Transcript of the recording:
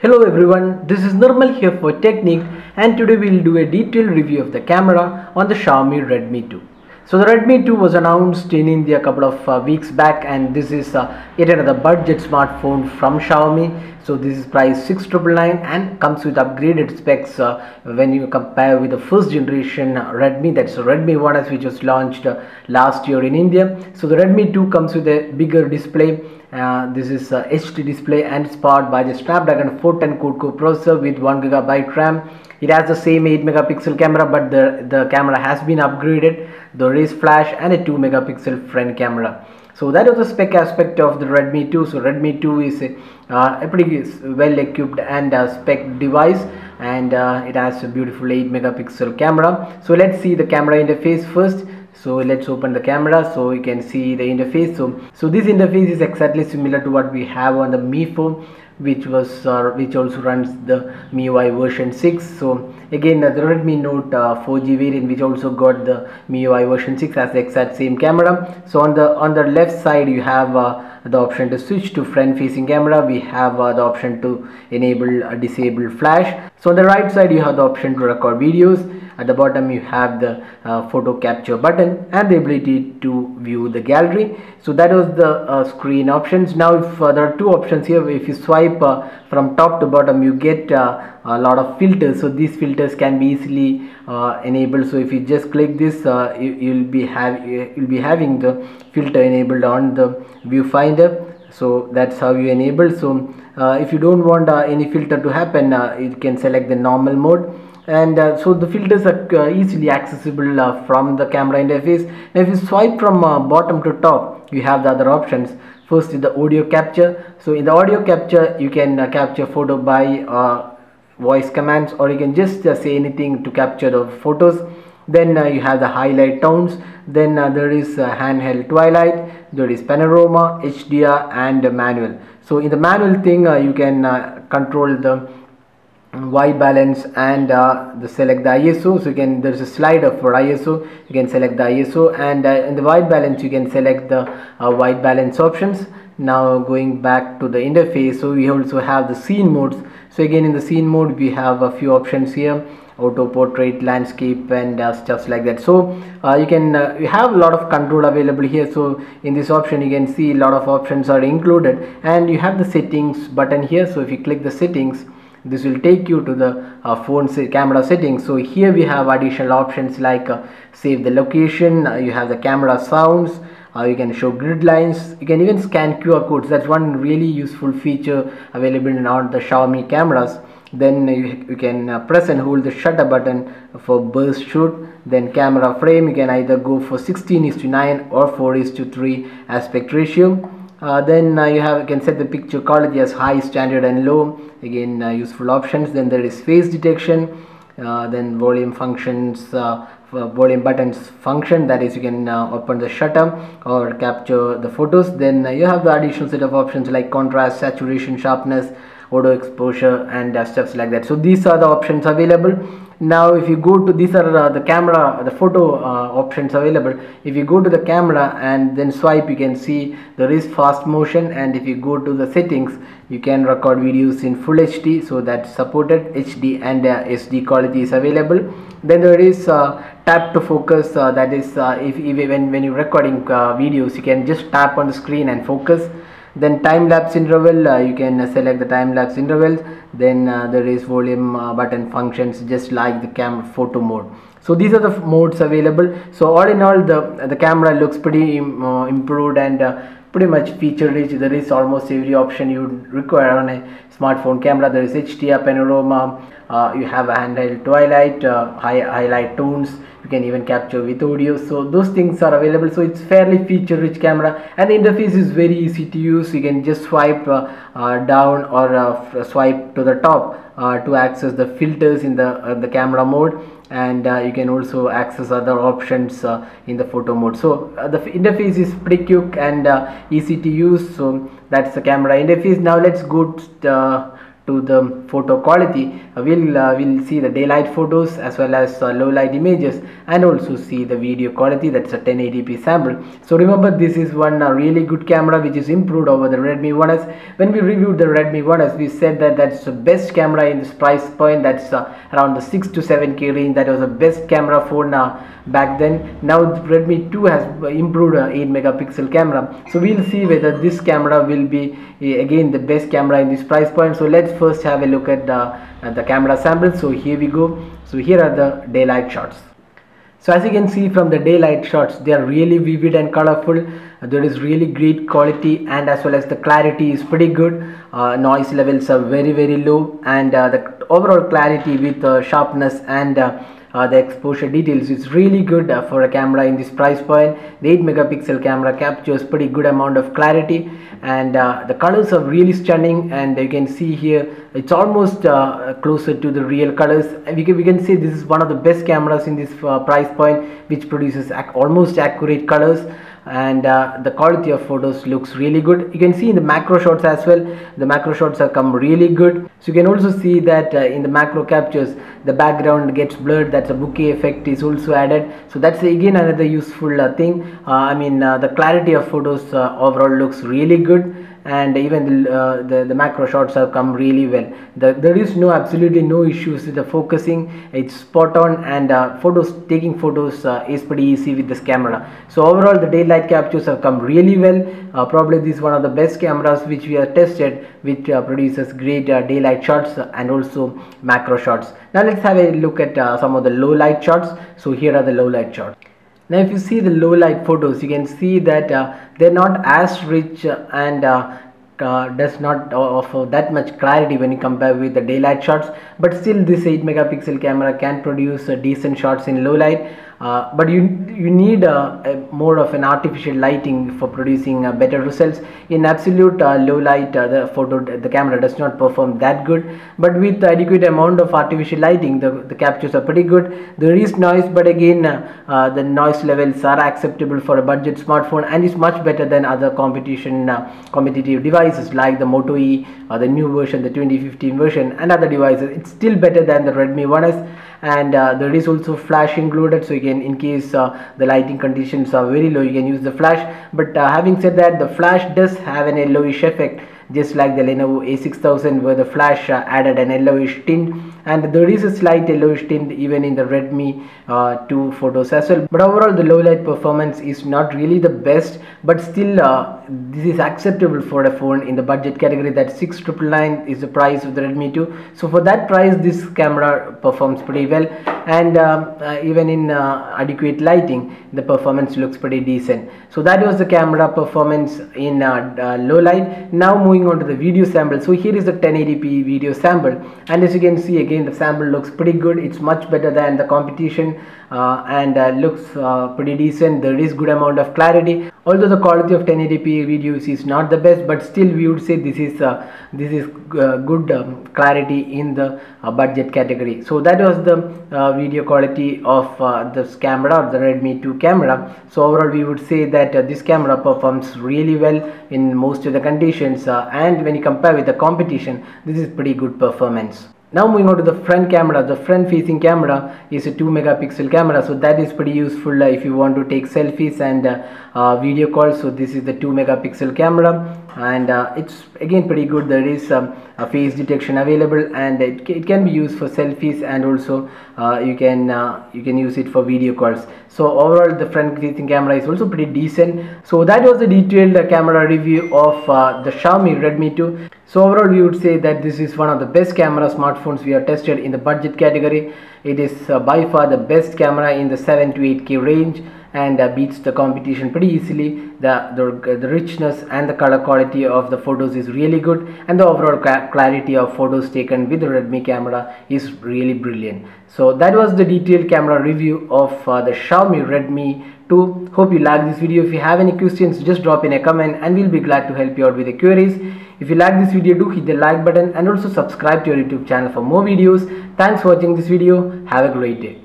Hello everyone, this is Nirmal here for Technique, and today we will do a detailed review of the camera on the Xiaomi Redmi 2. So the Redmi 2 was announced in India a couple of weeks back, and this is yet another budget smartphone from Xiaomi. So this is priced 6,999 and comes with upgraded specs when you compare with the first generation Redmi, that's the Redmi 1S, which was launched last year in India. So the Redmi 2 comes with a bigger display. This is HD display and it's powered by the Snapdragon 410 quad-core processor with 1GB RAM. It has the same 8 megapixel camera, but the camera has been upgraded. There is flash and a 2 megapixel front camera. So that was the spec aspect of the Redmi 2. So Redmi 2 is a pretty well equipped and spec device, and it has a beautiful 8 megapixel camera. So let's see the camera interface first. So let's open the camera so you can see the interface. So this interface is exactly similar to what we have on the Mi 4, which also runs the MIUI version 6. So again, the Redmi Note 4G variant, which also got the MIUI version 6, has the exact same camera. So on the left side you have the option to switch to front facing camera. We have the option to enable disable flash. So on the right side you have the option to record videos. At the bottom you have the photo capture button and the ability to view the gallery. So that was the screen options. Now if there are two options here, if you swipe from top to bottom, you get a lot of filters. So these filters can be easily enabled. So if you just click this, you'll be having the filter enabled on the viewfinder. So that's how you enable. So if you don't want any filter to happen, you can select the normal mode. And so the filters are easily accessible from the camera interface. Now if you swipe from bottom to top, you have the other options. First is the audio capture. So in the audio capture, you can capture photo by voice commands, or you can just say anything to capture the photos. Then you have the highlight tones. Then there is handheld twilight, there is panorama, HDR and manual. So in the manual thing, you can control the white balance and select the ISO. So there's a slider for ISO. You can select the ISO, and in the white balance you can select the white balance options. Now going back to the interface, so we also have the scene modes. So again, in the scene mode we have a few options here: auto, portrait, landscape and stuff like that. So you have a lot of control available here. So in this option you can see a lot of options are included, and you have the settings button here. So if you click the settings, this will take you to the camera settings. So here we have additional options like save the location, you have the camera sounds, you can show grid lines, you can even scan QR codes. That's one really useful feature available in all the Xiaomi cameras. Then you can press and hold the shutter button for burst shoot. Then camera frame, you can either go for 16:9 or 4:3 aspect ratio. Then you can set the picture quality as high, standard and low. Again, useful options. Then there is face detection, then volume functions, volume buttons function, that is you can open the shutter or capture the photos. Then you have the additional set of options like contrast, saturation, sharpness, auto exposure and stuff like that. So these are the options available. Now if you go to, these are the photo options available. If you go to the camera and then swipe, you can see there is fast motion, and if you go to the settings, you can record videos in full HD. So that's supported. HD and SD quality is available. Then there is tap to focus, that is when you're recording videos, you can just tap on the screen and focus. Then time lapse interval, you can select the time lapse intervals. Then there is volume button functions, just like the camera photo mode. So these are the modes available. So all in all, the camera looks pretty improved and pretty much feature rich. There is almost every option you would require on a smartphone camera. There is HDR, panorama, you have a handheld twilight, highlight tones, you can even capture with audio. So those things are available. So it's fairly feature rich camera, and the interface is very easy to use. You can just swipe down or swipe to the top to access the filters in the camera mode, and you can also access other options in the photo mode. So the interface is pretty quick and easy to use. So that's the camera interface. Now let's go to the photo quality, we'll see the daylight photos as well as low light images, and also see the video quality. That's a 1080p sample. So remember, this is one really good camera which is improved over the Redmi 1S. When we reviewed the Redmi 1S, we said that that's the best camera in this price point. That's around the 6 to 7K range. That was the best camera phone back then. Now the Redmi 2 has improved 8 megapixel camera. So we'll see whether this camera will be again the best camera in this price point. So let's first have a look at the camera samples. So here we go. So here are the daylight shots. So as you can see from the daylight shots, they are really vivid and colorful. There is really great quality, and as well as the clarity is pretty good. Noise levels are very low, and the overall clarity with sharpness and the exposure details is really good for a camera in this price point. The 8 megapixel camera captures pretty good amount of clarity, and the colors are really stunning, and you can see here it's almost closer to the real colors. We can say this is one of the best cameras in this price point, which produces almost accurate colors, and the quality of photos looks really good. You can see in the macro shots as well, the macro shots have come really good. So you can also see that in the macro captures, the background gets blurred. That's a bokeh effect is also added. So that's again another useful thing. The clarity of photos overall looks really good, and even the macro shots have come really well. There is absolutely no issues with the focusing. It's spot on, and taking photos is pretty easy with this camera. So overall, the daylight captures have come really well. Probably this is one of the best cameras which we have tested, which produces great daylight shots and also macro shots. Now let's have a look at some of the low light shots. So here are the low light shots. Now if you see the low light photos, you can see that they're not as rich and does not offer that much clarity when you compare with the daylight shots, but still this 8 megapixel camera can produce decent shots in low light. But you need more of an artificial lighting for producing better results. In absolute low light, the camera does not perform that good, but with adequate amount of artificial lighting, the captures are pretty good. There is noise, but again the noise levels are acceptable for a budget smartphone, and is much better than other competitive devices like the Moto E or the new version, the 2015 version, and other devices. It's still better than the Redmi 1S, and there is also flash included, so you can, in case the lighting conditions are very low, you can use the flash. But having said that, the flash does have an yellowish effect, just like the Lenovo A6000, where the flash added an yellowish tint, and there is a slight yellowish tint even in the Redmi 2 photos as well. But overall, the low light performance is not really the best, but still this is acceptable for a phone in the budget category. That 6,999 is the price of the Redmi 2. So for that price, this camera performs pretty well, and even in adequate lighting, the performance looks pretty decent. So that was the camera performance in low light. Now moving on to the video sample. So here is the 1080p video sample, and as you can see, again the sample looks pretty good. It's much better than the competition, and looks pretty decent. There is good amount of clarity, although the quality of 1080p videos is not the best, but still we would say this is good clarity in the budget category. So that was the video quality of this camera, or the Redmi 2 camera. So overall, we would say that this camera performs really well in most of the conditions, and when you compare with the competition, this is pretty good performance. Now moving on to the front camera. The front facing camera is a 2 megapixel camera, so that is pretty useful if you want to take selfies and video calls. So this is the 2 megapixel camera, and it's again pretty good. There is a face detection available, and it can be used for selfies, and also you can use it for video calls. So overall, the front facing camera is also pretty decent. So that was the detailed camera review of the Xiaomi Redmi 2. So overall, we would say that this is one of the best camera smartphones we have tested in the budget category. It is by far the best camera in the 7 to 8K range, and beats the competition pretty easily. The richness and the color quality of the photos is really good, and the overall clarity of photos taken with the Redmi camera is really brilliant. So that was the detailed camera review of the Xiaomi Redmi 2. Hope you liked this video. If you have any questions, just drop in a comment, and we'll be glad to help you out with the queries. If you like this video, do hit the like button, and also subscribe to our YouTube channel for more videos. Thanks for watching this video. Have a great day.